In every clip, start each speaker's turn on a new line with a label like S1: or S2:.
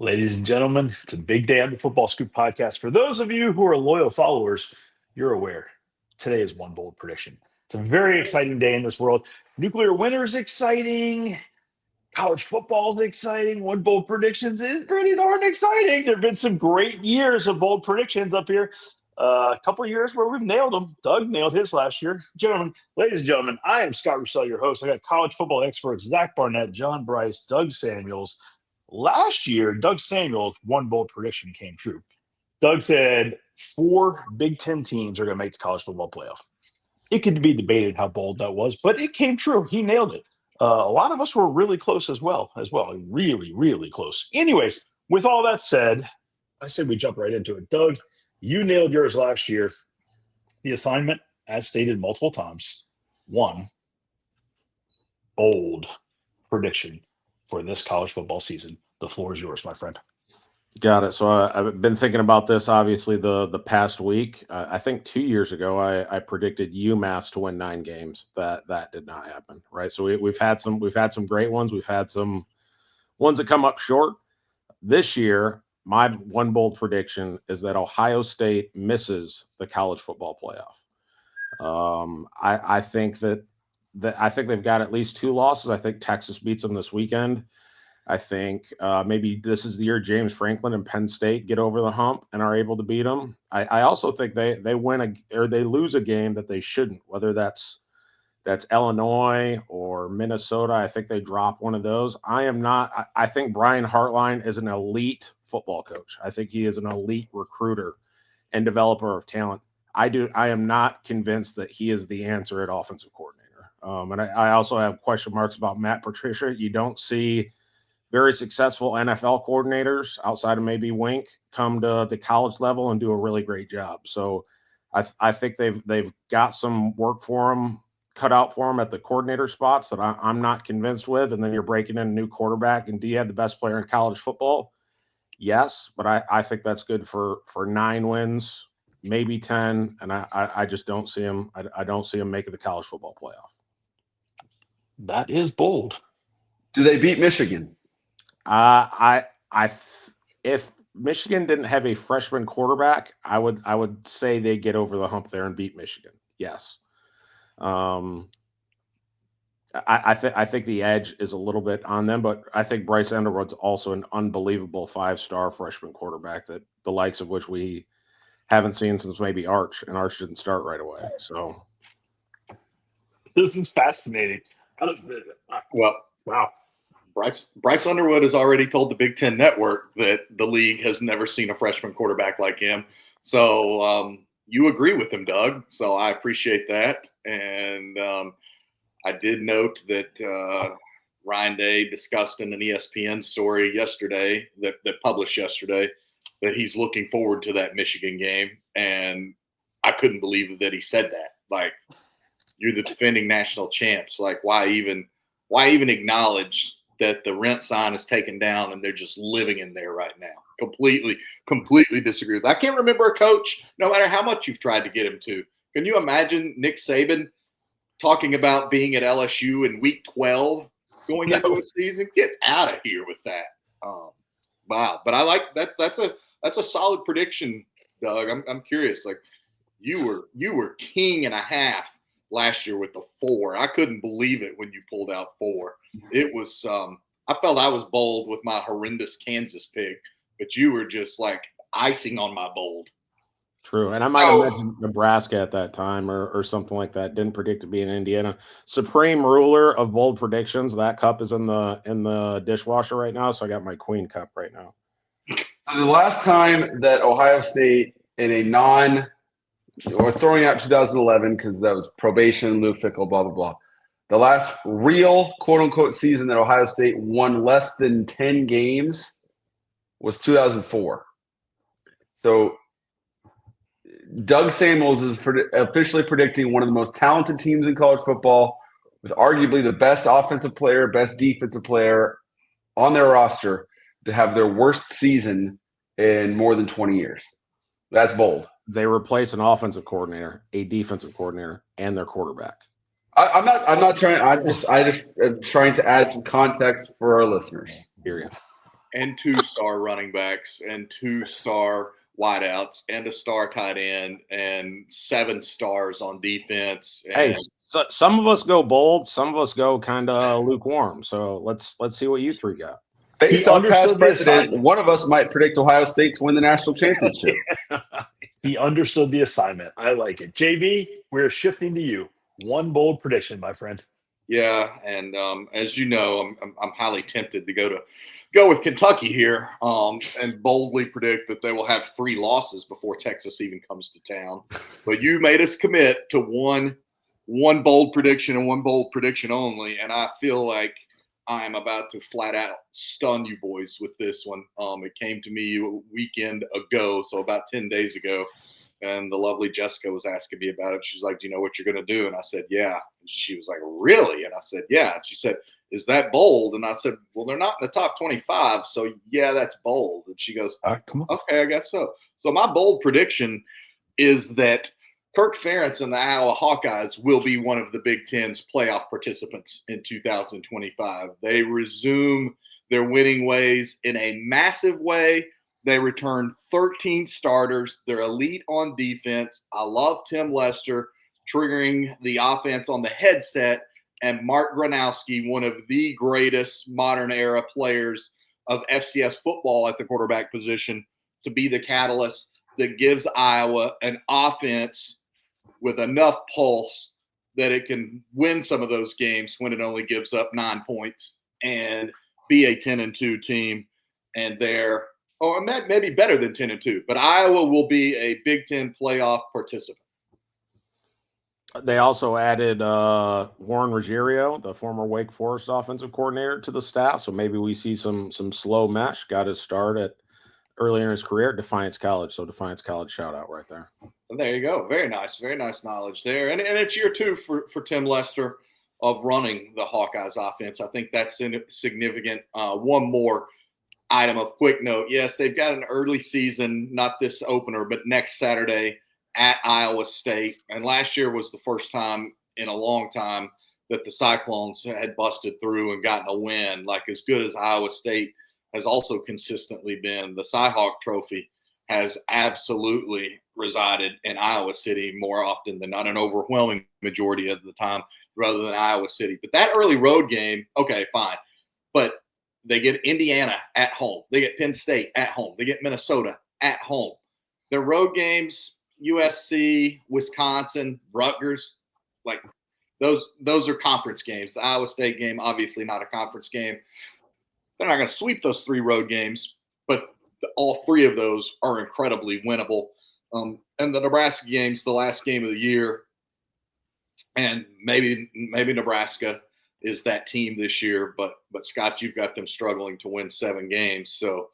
S1: Ladies and gentlemen, it's a big day on the Football Scoop podcast. For those of you who are loyal followers, you're aware today is one bold prediction. It's a very exciting day in this world. Nuclear winter is exciting. College football is exciting. One bold predictions is pretty darn exciting. There have been some great years of bold predictions up here. A couple of years where we've nailed them. Doug nailed his last year. Gentlemen, ladies and gentlemen, I am Scott Roussel, your host. I got college football experts Zach Barnett, John Brice, Doug Samuels. Last year, Doug Samuels' one bold prediction came true. Doug said 4 Big Ten teams are going to make the college football playoff. It could be debated how bold that was, but it came true. He nailed it. A lot of us were really close as well. Really, really close. Anyways, with all that said, I said we jump right into it. Doug, you nailed yours last year. The assignment, as stated multiple times, one bold prediction for this college football season. The floor is yours, my friend.
S2: Got it. So I've been thinking about this, obviously, the past week. I think 2 years ago, I predicted UMass to win 9 games. That did not happen, right? So we've had some great ones. We've had some ones that come up short. This year, my one bold prediction is that Ohio State misses the college football playoff. I think I think they've got at least 2 losses. I think Texas beats them this weekend. I think maybe this is the year James Franklin and Penn State get over the hump and are able to beat them. I also think they win or they lose a game that they shouldn't, whether that's Illinois or Minnesota. I think they drop one of those. I think Brian Hartline is an elite football coach. I think he is an elite recruiter and developer of talent. I am not convinced that he is the answer at offensive coordinator. And I also have question marks about Matt Patricia. You don't see very successful NFL coordinators outside of maybe Wink come to the college level and do a really great job. So I think they've got some work for them, cut out for them at the coordinator spots that I'm not convinced with. And then you're breaking in a new quarterback. And do you have the best player in college football? Yes, but I think that's good for 9 wins, maybe 10. And I just don't see him. I don't see him making the college football playoff.
S1: That is bold.
S3: Do they beat Michigan?
S2: If Michigan didn't have a freshman quarterback, I would say they get over the hump there and beat Michigan. Yes. I think the edge is a little bit on them, but I think Bryce Underwood's also an unbelievable 5-star freshman quarterback that the likes of which we haven't seen since maybe Arch, and Arch didn't start right away. So
S1: this is fascinating.
S4: Well,
S1: wow.
S4: Bryce Underwood has already told the Big Ten Network that the league has never seen a freshman quarterback like him. So you agree with him, Doug. So I appreciate that. And I did note that Ryan Day discussed in an ESPN story yesterday that published yesterday that he's looking forward to that Michigan game. And I couldn't believe that he said that. Like, you're the defending national champs. Like, why even acknowledge that the rent sign is taken down and they're just living in there right now? Completely disagree with that. I can't remember a coach, no matter how much you've tried to get him to. Can you imagine Nick Saban talking about being at LSU in week 12 going into a season? Get out of here with that. Wow. But I like that. That's a solid prediction, Doug. I'm curious. Like, you were king and a half last year with the 4. I couldn't believe it when you pulled out 4. It was I felt I was bold with my horrendous Kansas pick, but you were just like icing on my bold.
S2: True. And I might have mentioned Nebraska at that time or something like that. Didn't predict to be in Indiana. Supreme ruler of bold predictions. That cup is in the dishwasher right now. So I got my Queen cup right now.
S3: So the last time that Ohio State in a we're throwing out 2011 because that was probation, Lou Fickle, blah, blah, blah. The last real quote-unquote season that Ohio State won less than 10 games was 2004. So Doug Samuels is officially predicting one of the most talented teams in college football with arguably the best offensive player, best defensive player on their roster to have their worst season in more than 20 years. That's bold.
S2: They replace an offensive coordinator, a defensive coordinator, and their quarterback.
S3: I'm not trying. I'm just trying to add some context for our listeners.
S2: Here you
S4: and 2-star running backs and 2-star wideouts and a star tight end and 7 stars on defense. And
S2: Hey, so some of us go bold, some of us go kind of lukewarm. So let's see what you three got.
S3: Based
S1: He
S3: on past
S1: understood the
S3: precedent,
S1: assignment.
S3: one of us might predict Ohio State to win the national championship.
S1: He understood the assignment. I like it. JB, we're shifting to you. One bold prediction, my friend.
S4: yeah, and as you know, I'm highly tempted to go with Kentucky here, and boldly predict that they will have 3 losses before Texas even comes to town. But you made us commit to one bold prediction and one bold prediction only, and I feel like I'm about to flat out stun you boys with this one. It came to me a weekend ago, so about 10 days ago, and the lovely Jessica was asking me about it. She's like, "Do you know what you're going to do?" And I said, "Yeah." And she was like, "Really?" And I said, "Yeah." And she said, "Is that bold?" And I said, "Well, they're not in the top 25, so yeah, that's bold." And she goes,
S1: All right, come on.
S4: "Okay, I guess so." So my bold prediction is that Kirk Ferentz and the Iowa Hawkeyes will be one of the Big Ten's playoff participants in 2025. They resume their winning ways in a massive way. They return 13 starters. They're elite on defense. I love Tim Lester triggering the offense on the headset, and Mark Gronowski, one of the greatest modern era players of FCS football at the quarterback position, to be the catalyst that gives Iowa an offense with enough pulse that it can win some of those games when it only gives up 9 points and be a 10-2 team. And they're, or maybe better than 10-2, but Iowa will be a Big Ten playoff participant.
S2: They also added Warren Ruggiero, the former Wake Forest offensive coordinator, to the staff. So maybe we see some slow mesh. Got his start at earlier in his career at Defiance College. So Defiance College shout out right there.
S4: And there you go. Very nice knowledge there. And it's year 2 for Tim Lester of running the Hawkeyes offense. I think that's significant. One more item of quick note. Yes, they've got an early season, not this opener, but next Saturday at Iowa State. And last year was the first time in a long time that the Cyclones had busted through and gotten a win. Like, as good as Iowa State has also consistently been, the Cy-Hawk Trophy has absolutely resided in Iowa City more often than not, an overwhelming majority of the time, rather than Iowa City. But that early road game, okay, fine. But they get Indiana at home. They get Penn State at home. They get Minnesota at home. Their road games, USC, Wisconsin, Rutgers, like those are conference games. The Iowa State game, obviously not a conference game. They're not going to sweep those 3 road games, but all 3 of those are incredibly winnable. And the Nebraska game's the last game of the year, and maybe Nebraska is that team this year. But Scott, you've got them struggling to win 7 games, so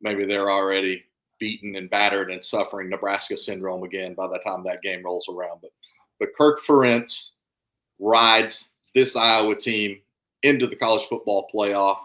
S4: maybe they're already beaten and battered and suffering Nebraska syndrome again by the time that game rolls around. But Kirk Ferentz rides this Iowa team into the college football playoff,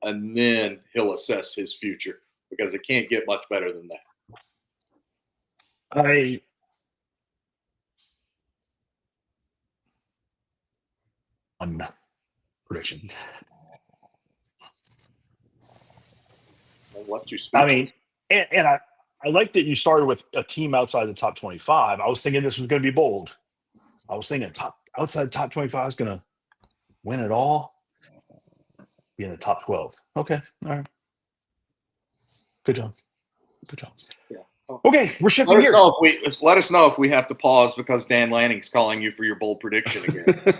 S4: and then he'll assess his future, because it can't get much better than that.
S1: One prediction.
S4: I'll let you speak.
S1: I mean, and I like that you started with a team outside the top 25. I was thinking this was going to be bold. I was thinking outside the top 25 is going to win it all. Be in the top 12. Okay. All right. Good job.
S4: Yeah.
S1: Okay, we're shifting
S4: Let
S1: gears.
S4: us know if we have to pause because Dan Lanning's calling you for your bold prediction again.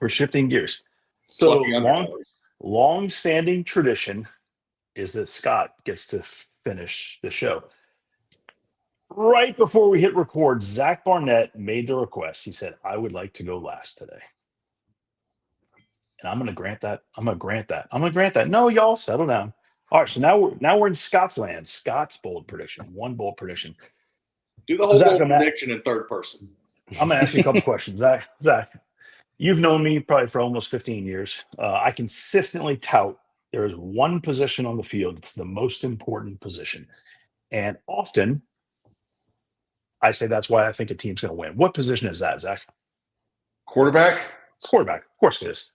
S1: We're shifting gears. So
S4: Lucky underdogs.
S1: long-standing tradition is that Scott gets to finish the show. Right before we hit record, Zach Barnett made the request. He said, "I would like to go last today." And I'm going to grant that. No, y'all, settle down. All right, so now we're in Scott's land. Scott's bold prediction. One bold prediction.
S4: Do the whole
S1: Zach,
S4: bold prediction in third person.
S1: I'm going to ask you a couple questions. Zach, you've known me probably for almost 15 years. I consistently tout there is one position on the field. It's the most important position. And often I say that's why I think a team's going to win. What position is that, Zach?
S3: Quarterback?
S1: It's quarterback. Of course it is.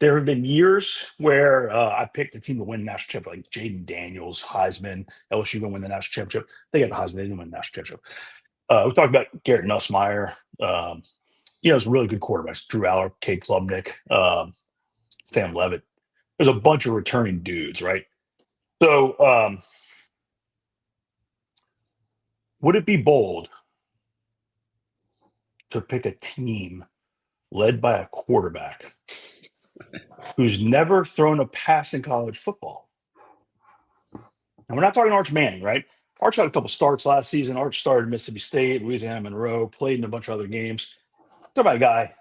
S1: There have been years where I picked a team to win the national championship, like Jaden Daniels, Heisman, LSU going to win the national championship. They got the Heisman, they didn't win the national championship. We talked about Garrett Nussmeier. It's really good quarterbacks. Drew Aller, Cade Klubnik, Sam Levitt. There's a bunch of returning dudes, right? So would it be bold to pick a team led by a quarterback who's never thrown a pass in college football? And we're not talking Arch Manning, right? Arch had a couple starts last season. Arch started Mississippi State, Louisiana Monroe, played in a bunch of other games. Talk about a guy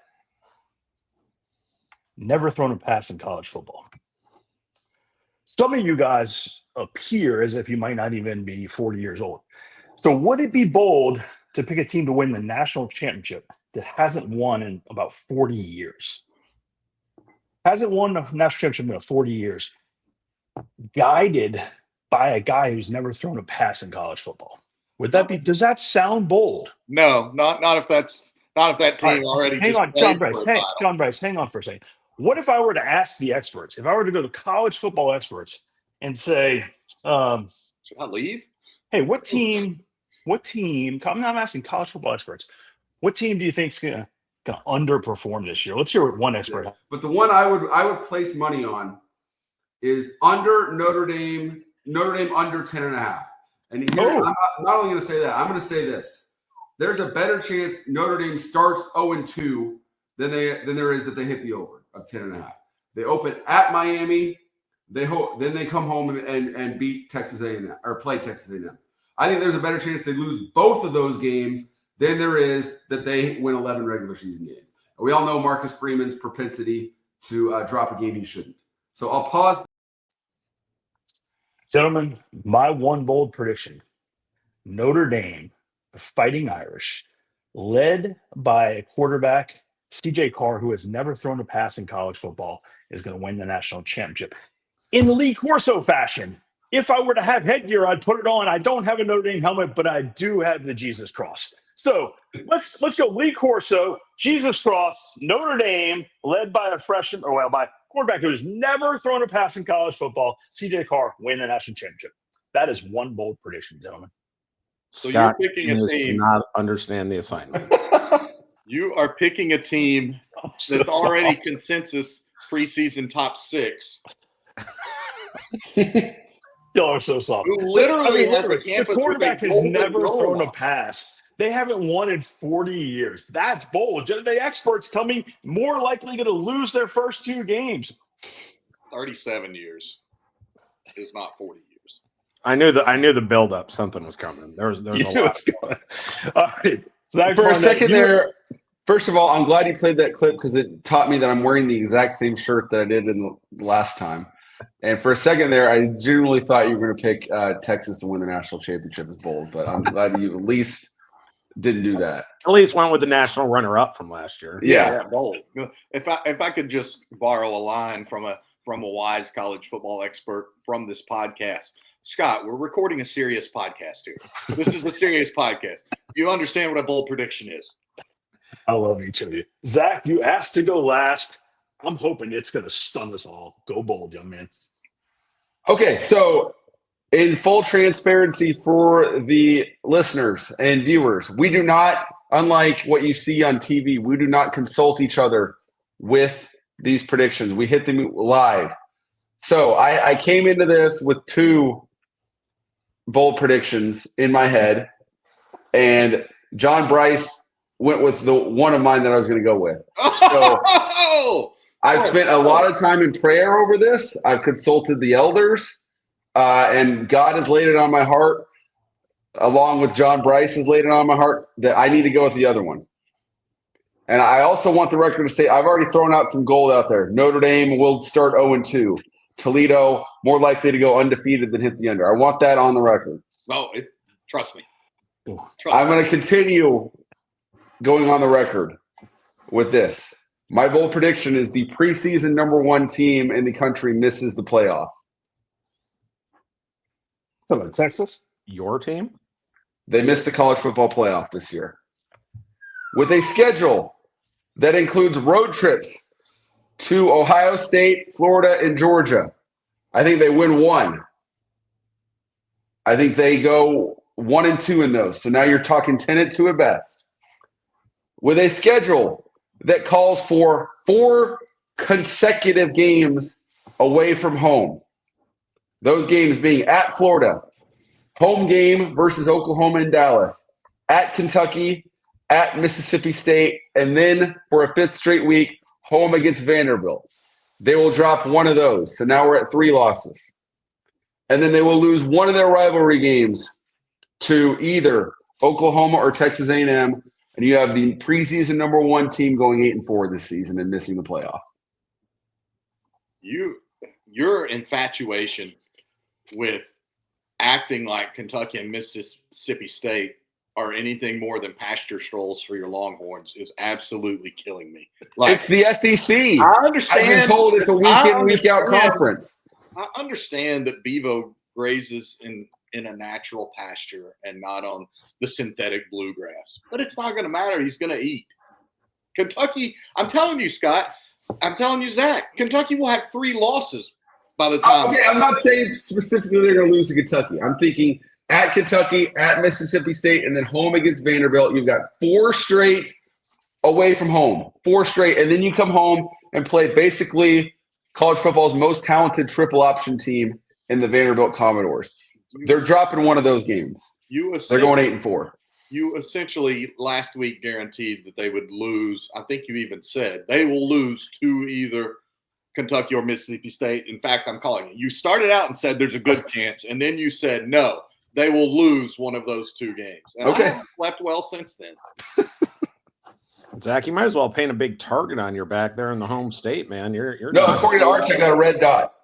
S1: never thrown a pass in college football. Some of you guys appear as if you might not even be 40 years old. So would it be bold to pick a team to win the national championship that hasn't won in about 40 years? Hasn't won a national championship in about 40 years, guided by a guy who's never thrown a pass in college football. Would that be? Does that sound bold?
S4: No, not if that team already.
S1: Hang
S4: just
S1: on, John
S4: played
S1: Brice.
S4: for a
S1: Hey,
S4: while.
S1: John Brice, hang on for a second. What if I were to ask the experts? If I were to go to college football experts and say,
S4: Should I leave?
S1: "Hey, what team? I'm not asking college football experts. What team do you think's gonna underperform this year?" Let's hear what one expert.
S3: But the one I would place money on is under Notre Dame under 10.5. And here, I'm not only going to say that, I'm going to say this. There's a better chance Notre Dame starts 0-2 than there is that they hit the over of 10.5. They open at Miami. Then they come home and beat Texas A&M or play Texas A&M. I think there's a better chance they lose both of those games than there is that they win 11 regular season games. We all know Marcus Freeman's propensity to drop a game he shouldn't. So I'll pause.
S1: Gentlemen, my one bold prediction: Notre Dame, the Fighting Irish, led by a quarterback, CJ Carr, who has never thrown a pass in college football, is going to win the national championship. In Lee Corso fashion, if I were to have headgear, I'd put it on. I don't have a Notre Dame helmet, but I do have the Jesus cross. So let's go Lee Corso, Jesus cross, Notre Dame, led by a freshman, by a quarterback who has never thrown a pass in college football, CJ Carr, win the national championship. That is one bold prediction, gentlemen.
S4: So
S2: Scott
S4: you're picking a team.
S2: not understand the assignment.
S4: You are picking a team that's already consensus preseason top 6.
S1: Y'all are so soft.
S4: Who literally has a
S1: the
S4: campus
S1: quarterback
S4: with a
S1: has
S4: golden
S1: never
S4: goal
S1: thrown a
S4: line.
S1: pass. They haven't won in 40 years. That's bold. The experts tell me more likely going to lose their first 2 games.
S4: 37 years is not 40 years.
S2: I knew the buildup. Something was coming. There was a lot.
S1: All right. So
S3: For a second there, first of all, I'm glad you played that clip because it taught me that I'm wearing the exact same shirt that I did in the last time. And for a second there, I genuinely thought you were going to pick Texas to win the national championship as bold. But I'm glad you at least didn't do that.
S2: At least went with the national runner-up from last year.
S3: Yeah.
S4: Bold. If I could just borrow a line from a wise college football expert from this podcast. Scott, we're recording a serious podcast here. This is a serious podcast. You understand what a bold prediction is.
S1: I love each of you. Zach, you asked to go last. I'm hoping it's going to stun us all. Go bold, young man.
S3: Okay, so in full transparency for the listeners and viewers, we do not, unlike what you see on TV, we do not consult each other with these predictions. We hit them live. So I came into this with 2 bold predictions in my head, and John Brice went with the one of mine that I was going to go with. So I've spent a lot of time in prayer over this. I've consulted the elders, and God has laid it on my heart, along with John Brice has laid it on my heart, that I need to go with the other one. And I also want the record to say I've already thrown out some gold out there. Notre Dame will start 0-2. Toledo, more likely to go undefeated than hit the under. I want that on the record.
S4: No, trust me.
S3: I'm going to continue going on the record with this. My bold prediction is the preseason number 1 team in the country misses the playoff.
S1: Talking about Texas?
S2: Your team?
S3: They missed the college football playoff this year. With a schedule that includes road trips to Ohio State, Florida, and Georgia. I think they win one. I think they go 1-2 in those. So now you're talking 10-2 at best. With a schedule that calls for 4 consecutive games away from home. Those games being at Florida, home game versus Oklahoma and Dallas, at Kentucky, at Mississippi State, and then for a 5th straight week, home against Vanderbilt. They will drop one of those. So now we're at 3 losses. And then they will lose one of their rivalry games to either Oklahoma or Texas A&M. And you have the preseason number 1 team going 8-4 this season and missing the playoff.
S4: Your infatuation with acting like Kentucky and Mississippi State are anything more than pasture strolls for your Longhorns is absolutely killing me. Like,
S3: it's the SEC.
S4: I understand.
S3: I've been told it's a week in, week out conference.
S4: I understand that Bevo grazes in a natural pasture and not on the synthetic bluegrass, but it's not going to matter. He's going to eat. Kentucky, I'm telling you, Scott, I'm telling you, Zach, Kentucky will have 3 losses by the time.
S3: Okay, I'm not saying specifically they're going to lose to Kentucky. I'm thinking at Kentucky, at Mississippi State, and then home against Vanderbilt. You've got 4 straight away from home, 4 straight, and then you come home and play basically college football's most talented triple option team in the Vanderbilt Commodores. They're dropping one of those games. They're going 8-4.
S4: You essentially last week guaranteed that they would lose. I think you even said they will lose to either Kentucky or Mississippi State. In fact, I'm calling it. You started out and said there's a good chance, and then you said no, they will lose one of those 2 games. And
S3: okay.
S4: I haven't slept well since then.
S2: Zach, you might as well paint a big target on your back there in the home state, man. You're
S3: no, according to Arch, I got a red dot.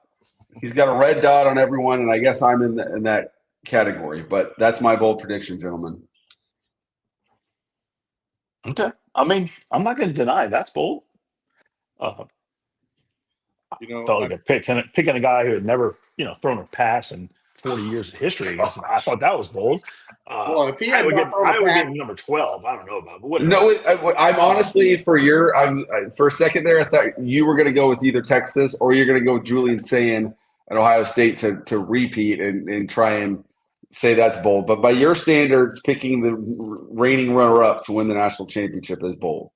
S3: He's got a red dot on everyone, and I guess I'm in that category. But that's my bold prediction, gentlemen.
S1: Okay. I mean, I'm not going to deny that's bold. Felt like picking a guy who had never, thrown a pass in 40 years of history against him. I thought that was bold.
S4: Well, if he had
S1: I would get number 12. I don't know about, but whatever.
S3: No, I'm honestly for a second there, I thought you were going to go with either Texas or you're going to go with Julian Sayin at Ohio State to repeat and try and say that's bold. But by your standards, picking the reigning runner-up to win the national championship is bold.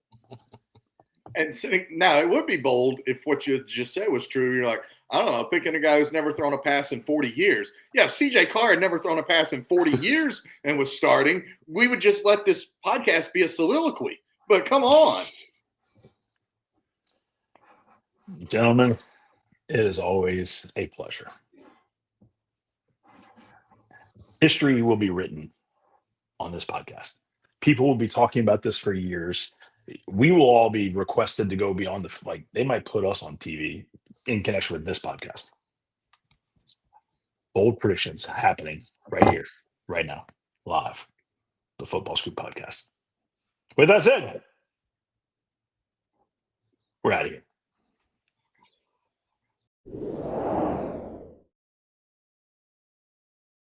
S4: And now it would be bold if what you just said was true. You're like, I don't know, picking a guy who's never thrown a pass in 40 years. Yeah, if CJ Carr had never thrown a pass in 40 years and was starting, we would just let this podcast be a soliloquy. But come on.
S1: Gentlemen, it is always a pleasure. History will be written on this podcast. People will be talking about this for years. We will all be requested to go beyond they might put us on TV in connection with this podcast. Bold predictions happening right here, right now, live. The Football Scoop podcast. With that said, we're out of here.